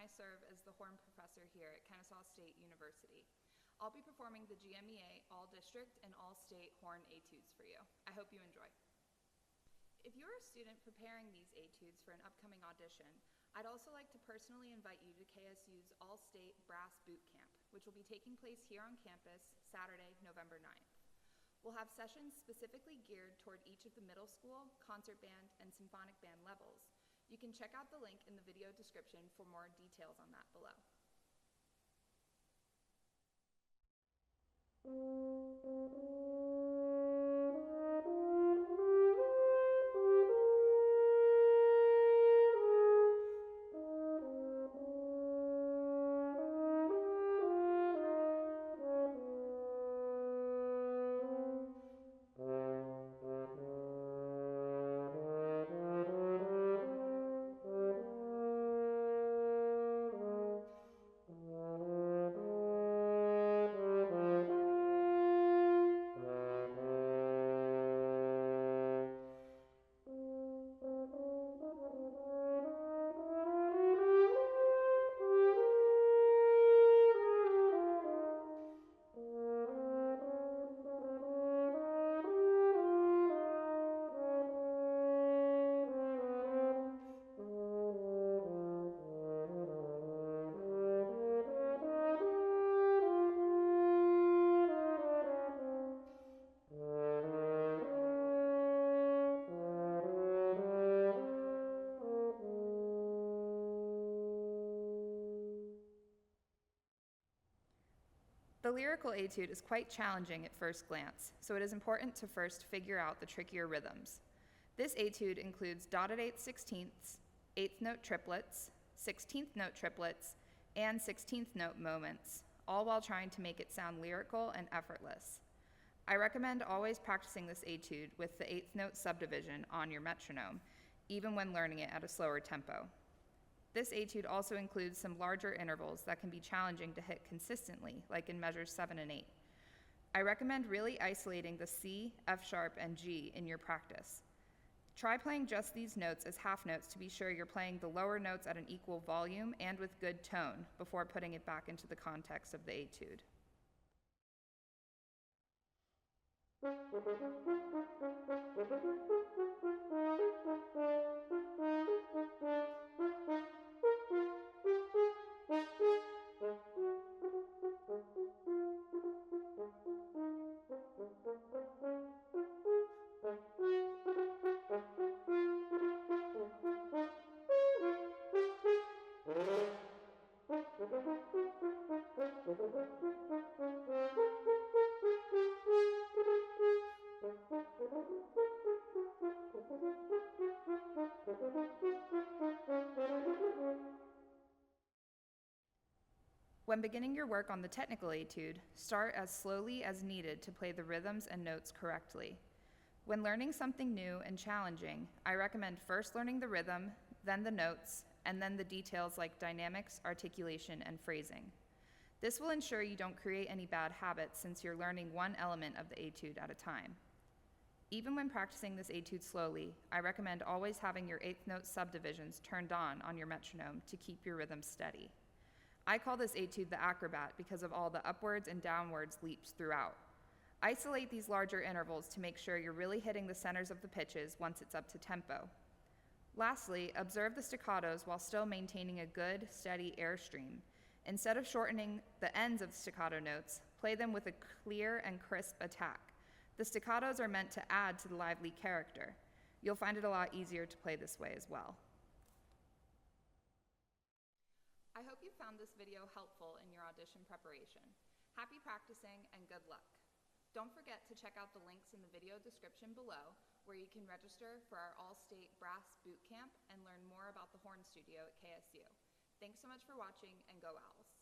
serve as the horn professor here at Kennesaw State University. I'll be performing the GMEA All-District and All-State Horn Etudes for you. I hope you enjoy. If you're a student preparing these etudes for an upcoming audition, I'd also like to personally invite you to KSU's All-State Brass Bootcamp, which will be taking place here on campus Saturday, November 9th. We'll have sessions specifically geared toward each of the middle school, concert band, and symphonic band levels. You can check out the link in the video description for more details on that below. The lyrical etude is quite challenging at first glance, so it is important to first figure out the trickier rhythms. This etude includes dotted 8/16ths, 8th note triplets, 16th note triplets, and 16th note moments, all while trying to make it sound lyrical and effortless. I recommend always practicing this etude with the 8th note subdivision on your metronome, even when learning it at a slower tempo. This etude also includes some larger intervals that can be challenging to hit consistently, like in measures 7 and 8. I recommend really isolating the C, F sharp, and G in your practice. Try playing just these notes as half notes to be sure you're playing the lower notes at an equal volume and with good tone before putting it back into the context of the etude. When beginning your work on the technical etude, start as slowly as needed to play the rhythms and notes correctly. When learning something new and challenging, I recommend first learning the rhythm, then the notes, and then the details like dynamics, articulation, and phrasing. This will ensure you don't create any bad habits since you're learning one element of the etude at a time. Even when practicing this etude slowly, I recommend always having your 8th note subdivisions turned on your metronome to keep your rhythm steady. I call this etude the acrobat because of all the upwards and downwards leaps throughout. Isolate these larger intervals to make sure you're really hitting the centers of the pitches once it's up to tempo. Lastly, observe the staccatos while still maintaining a good, steady airstream. Instead of shortening the ends of staccato notes, play them with a clear and crisp attack. The staccatos are meant to add to the lively character. You'll find it a lot easier to play this way as well. I hope you found this video helpful in your audition preparation. Happy practicing and good luck. Don't forget to check out the links in the video description below where you can register for our All-State Brass Bootcamp and learn more about the Horn Studio at KSU. Thanks so much for watching, and go Owls!